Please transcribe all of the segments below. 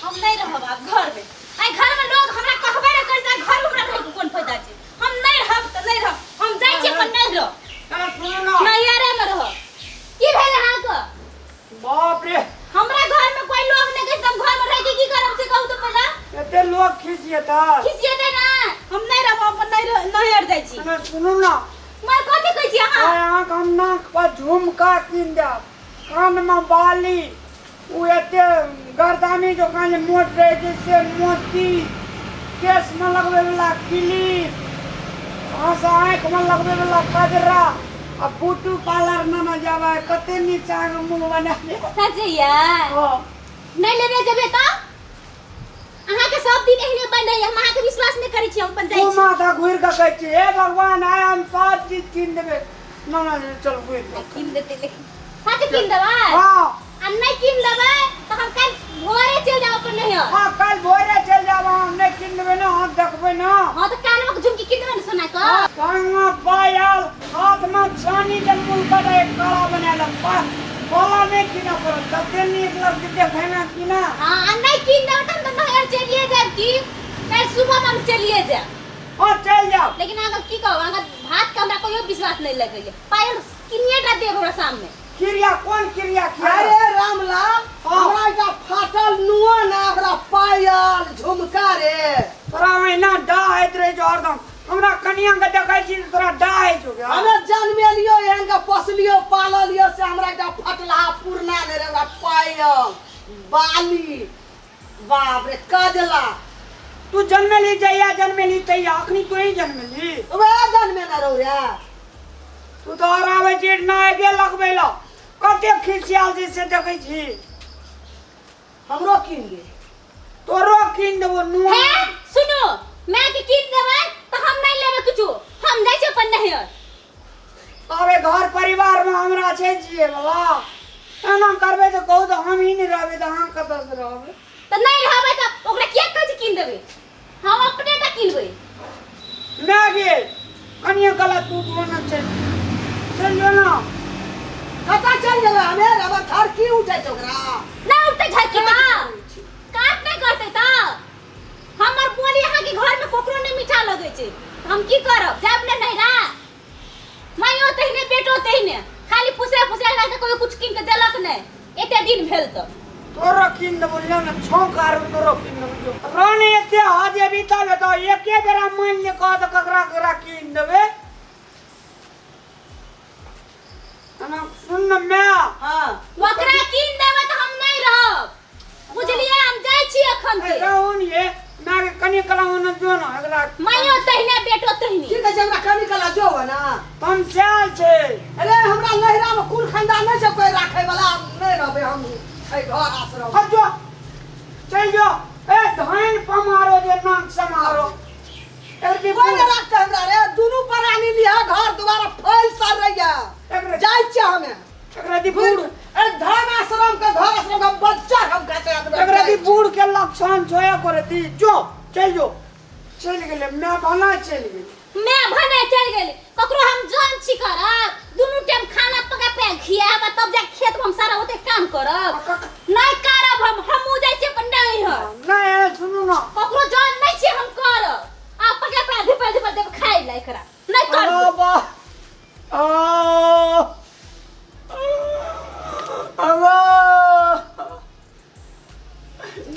हम नहीं रहब अब घर में। आई घर में लोग हमरा कहबे न करता घर में हमरा रहे के कोन फायदा छै। हम नहीं रहब त नहीं रहब। हम जाई छी अपन नहीं रह। सुनो ना नहीं यारे में रह। की भेल अहाँ के? बाप रे हमरा घर में कोई लोग नहीं के हम घर में रह के की करब से कहू तो पहला। एते लोग खिसियता खिसियते ना। हम नहीं रहब अपन नहीं हट जाई छी। अरे सुनो ना मैं कथि कहै छी अहाँ? अहाँ हम नाक पर झुमका किन देब कान में बाली उ एते गर्दानी जो कान मोट रहे जैसे मोती केस में लगवे वाला क्लिप आसा आँख में लगवे वाला कजरा आ ब्यूटी पार्लर न जावे कते नीचा के मुंह बना दे सच यार। नहीं लेबे जेबे त अहाँ के सब दिन एहने बन रही हम अहाँ के विश्वास नहीं करै छी। हम अपन जाई तू छी। माथा घुर के कहै छी हे भगवान आय हम सब चीज किन देबे ना ना चल घुर के किन देते लेकिन सच किन देबा। हां आ नहीं किन देबे त हम कल भोरे चल जाब अपन नहीं। हां कल भोरे चल जाब हम नहीं किन देबे ना हम देखबे ना। हां तो कान में झुमकी किन देबे न सोना का। कान में पायल हाथ में छानी के मुंह पर एक काला बनाले काला नहीं किना पर तते नीक लग देखे ना किना। हां नहीं किन देबे त नहीं चलिए जाब की कल सुबह में चलिए जाब। हां चल जाओ लेकिन अगर की कहब अगर भात का हमरा कोई विश्वास नहीं लगैले। पायल किनिए टा देब हमरा सामने। क्रिया कौन क्रिया किया अरे रामलाल हमरा का फाटल नुआ ना ओकरा पायल झुमका रे तोरा में ना डाहत रहे जो हरदम हमरा कनिया के देखै छी तोरा डाहै जो गया। हमें जन्मेलियो एहन का पोसलियो पाललियो से हमरा का फटला पुरना ने रे पायल बाली बाप रे कजला तू जन्मेली जइया जन्मेली तैया अखनी तू ही जन्मेली वे जन्मे ना रहो रे तू तो आवे चीज ना आगे लगबेला कते खिसियाल जैसे देखै छी। हमरो किन दे तोरो किन देबो नुआ। है सुनो मैं के किन देबे त हम नहीं लेबे कुछो। हम जाई छी अपन नहीं। अबे घर परिवार में हमरा छै जिए वाला एना करबे तो कहू तो हम ही नहीं रहबे तो हां कत से रहबे त नहीं रहबे त ओकरा किया कहै छी किन देबे। हम अपने टा किनबे। ना गे कनिया गला तू मन छै चल जो ना कता चल जावे हमें अब थर की उठे छोकरा ना उठते झटकी बा काट नहीं करते त हमर बोली यहां के घर में कोकरो नहीं मीठा लगे छै। हम की करब जब ने नहीं रा माइयो तहिने बेटो तहिने खाली पुसे ला के कोई कुछ किन के देलक नहीं एते दिन भेल त तोरो किन देबो ले ना छौकार तोरो किन देबो जो रानी एते हाजे बीताबे तो एके बेरा मान ले कह तो ककरा किन देबे ना सुन ना मैं हां ओकरा किन देबे त हम नहीं रहब बुझलिए। हम जाई छी एखन के कौन ये ना के कनी कला होना जो ना अगला माइयो तहिने बेटो तहिने ठीक है हमरा कनी कला जो हो ना हम स्याल छै। अरे हमरा लहरा में कुल खानदान नहीं छै कोई राखे वाला नहीं रहबे हम ए घर आश्रम अब जो चल जो ए धान पमारो जे नाक समारो एक कोई नहीं रखते हमरा रे दोनों प्राणी लिया घर दोबारा फैल सर रहिया जाई छ हमें एकरा दी बूढ़ अरे धान आश्रम का घर आश्रम का बच्चा हम कहते हैं एकरा दी बूढ़ के लक्षण जोया करे दी जो चल गेले मैं बना चल गेली मैं भने चल गेली ककरो हम जान छी करब दुनु टाइम खाना पका पे खियाब तब जा खेत में हम सारा होते काम करब नहीं करब हम उ जाई छी अपन नहीं है नहीं सुनो ना ककरो जान नहीं छी हम करब आ पका पे धीपर देब खाइ लै करा नहीं करब।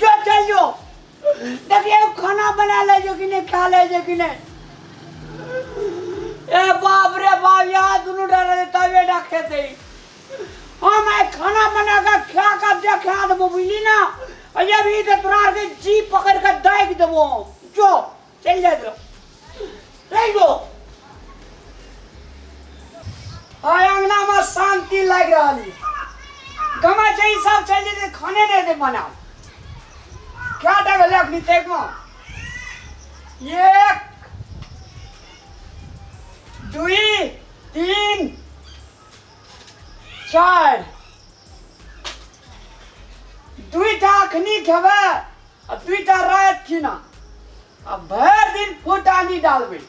जो चल जो देखिए खाना बना ले जो कि नहीं खा ले जो कि नहीं ए बाप रे बाप यार दोनों डर तबे रखे थे हम खाना बना के खा कर देखा देबो बुझली ना अजब ही तो तोरा के जी पकड़ के दाग देबो जो चल जा जो हाय अंगना में शांति लग रही गमा चाहिए सब चल जे खाने नहीं दे बनाओ क्या डगल अपनी देखो एक दुई तीन चार दुईटा अखनी खेबे आ दुईटा रात खिना आ भर दिन फुटानी डालबे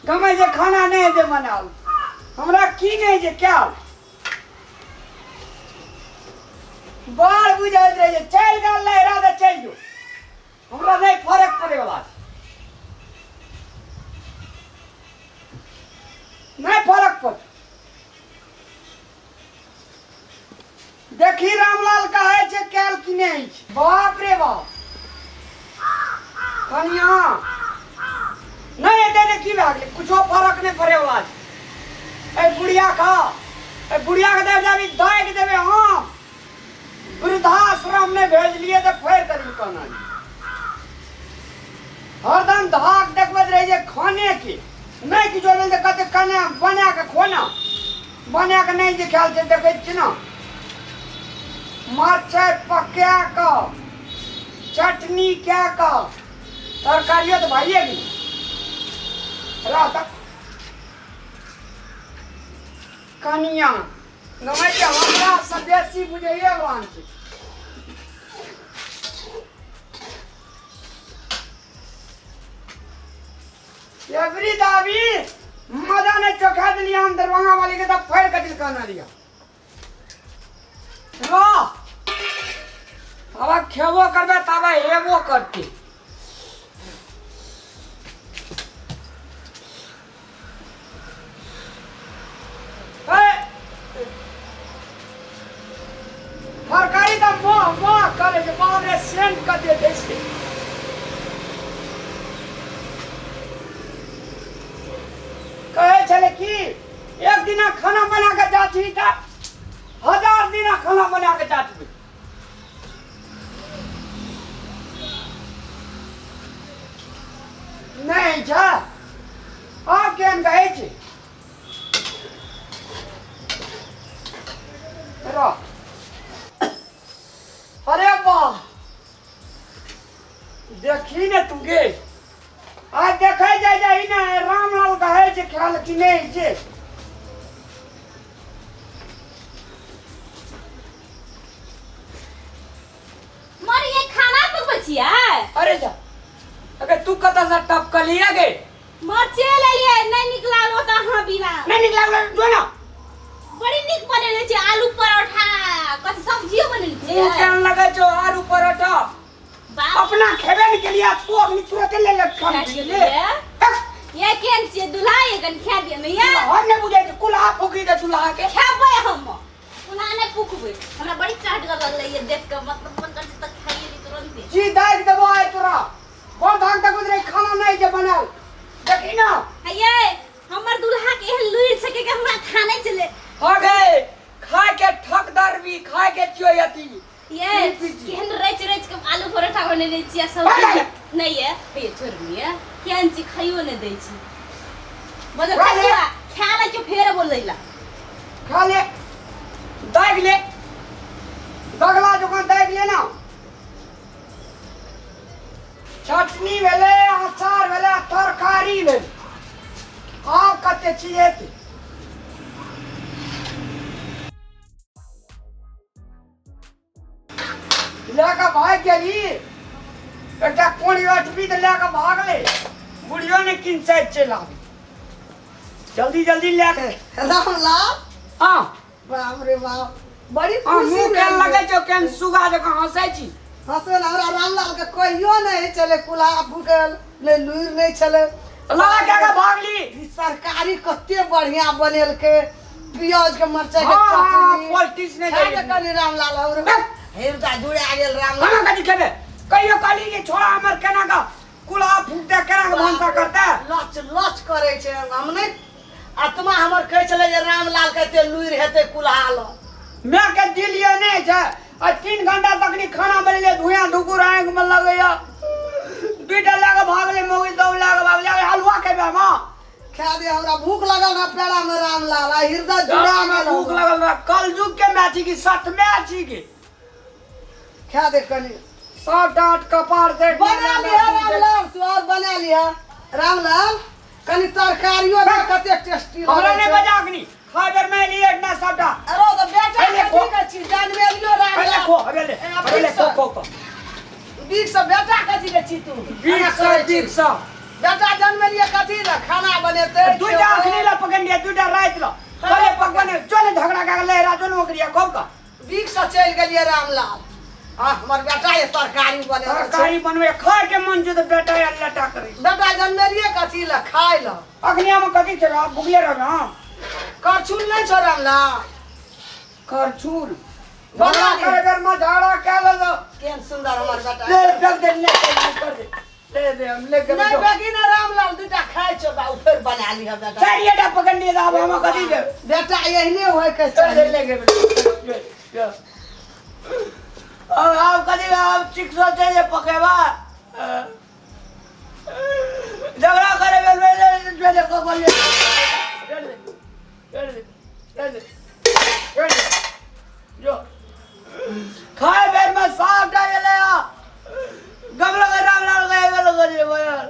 गमे जे खाना नहीं दे बनाओ हमरा की नहीं जे क्या बाल बुझाइत रहे चल गल लहरा दे बाप रे बाप कनिया नहीं एते की भए गेलै कुछो फरक नहीं पड़े वाला ए बुढ़िया का ए बुढ़िया के देव जाबी दाइ देवे हम वृद्धाश्रम में भेज लिए तो फेर करी कहना हरदम धाक देखबत रही जे खाने की नहीं किछो लेल तो कते कने बना के खोना बना के नहीं जे ख्याल से देखे छी ना मरचाई पका का चटनी क्या का तरकारियों तो भाइये की रात कनिया नमै के हमरा सदेशी बुझैये वान छै एवरी दावी मजा ने चोखा दिलिया हम दरभंगा वाली के तब फेर कटिल कहना दिया रो अब खेबो करबे तब हेबो करती तरकारी तो मोह करे जे बाप रे सेंट कर दे दै छै कहे छले कि एक दिना खाना बना के जाती त 1000 दिना खाना बना के जाती नहीं जा आप केहन कहे छी रो अरे वाह देखी ने तू गे आज देखे जाई ना रामलाल कहे छे ख्याल कि नहीं छे मर ये खाना पकबै छियै अरे जा अगर तू कत से टपकलिया गे मरचे ले लिए नहीं निकला लो त हां बिना नहीं निकला जो ना बड़ी निक बनेले छै आलू परोठा कथि सब्जियो बनेले छै तू केहन लगे छो आलू परोठा अपना खेबे के लिए तू अपनी तुरंत ले ले खाने के लिए ये केन से दुल्हा कन खा दिए न ये हम ने बुझे कुल्हा फूकी के दुल्हा के खाबै हम कुल्हा ने फूकबै हमरा बड़ी चाटगर लगले ये देख के मतलब मन कर तक खाइए नी तुरंत जी दाइ देबो आइ तोरा बहुत ढंग तक गुजरे खाना नहीं जे बनाल देखी ना हये हमर दुल्हा के एहन लुइर सके के हमरा खाने चले हो गए खाए के ठकदर भी खाए के चियोयती ये केहन रच के आलू परोठा बनेले छियै सब नहीं है ये छोड़नी केहन ची खाइयो ने दै छी मतलब खसुआ खा ले जो फेर बोलैला खा ले दाग ले दगला दुकान दाग ले ना चटनी भेले अचार भेले तरकारी भेले आ कते चीजे लेकर भाग गेली एकटा कोनी अटबी त लेकर भागले बुढ़ियो ने किन साइड चला जल्दी जल्दी लेके रामलाल हां बाप रे बाप बड़ी मुंह खुशी के लगे छो केन सुगा जका हंसै छी हसन हमरा रामलाल के कहियो नहीं चले कुल्हा फूकल ले लुइर नहीं चले लगा के भागली ई सरकारी कते बढ़िया बनेल के प्याज के मरचाई के हाँ, चटनी पॉलिटिक्स ने खाए के कनी रामलाल और हेरदा जुड़ा गेल रामलाल खाना कथी खेबे कहियो कहली जे छोड़ा हमर केना का कुल्हा फूक दे केना के भंसा करता लच लच करे छे हम नहीं आत्मा हमर कहे चले जे रामलाल कहते लुइर हेते कुल्हा ल मैं के दिलिए नहीं छै आ 3 घंटा तक नी खाना बनेले धुआं धुकुर आंख में लगैया बेटा लागे भागले मोगी दौ लागे भागले हलवा खेबे मां खा दे हमरा भूख लगल ना पेड़ा में रामलाल आ हृदय जुड़ा में गेल भूख लगल रहा कल जुग के मैची की सत मैची की खा दे कनी सब डांट कपार से बना लिया रामलाल तू और बना लिया रामलाल कनी तरकारियो दे कते टेस्टी हमरा ने बजाकनी खाबर में लिए इतना सबटा अरे तो बेटा पहले खो। कथी के चीज जानवे लियो पहले रामलाल खो पहले खो बीच से बेटा कथी के छी तू बीच सा बेटा जन्मे लिए कथी ला खाना बनेते दुटा अखनी ला पकड़ लिया दुटा रात ला पहले पकवाने चले झगड़ा का ले राजन नौकरिया खूब का बीच से चल गेलिए रामलाल हां हमर बेटा ये तरकारी बने तरकारी बनवे खा के मन जो तो बेटा अल्लाह टा करे बेटा जन्मे लिए कथी ला खाए ला अखनी हम कथी चला भुगले रह करछुल नहीं छ रामलाल करछूल बना बना ले। करे घर में झाड़ा के ले लो केन हमर बेटा ले फेंक दे ले कर दे ले दे हम ले के नहीं बेगी ना रामलाल दूटा खाए छो बा फिर बना ली हम बेटा चाहिए डा पकड़ लिए अब हम कदी दे बेटा यही होय के चल चाहिए ले के और आप कदी आप चिक सोचे जे पकेवा झगड़ा करे बेल जो को बोल जो खाए बेर में साफ डाल ले आ गमला के राम लाल गए गलो करे वो यार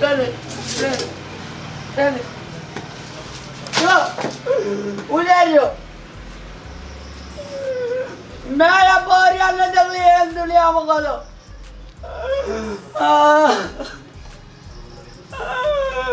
चल चल जो उधर जो मैं या बोरिया ने जगली है दुनिया में गलो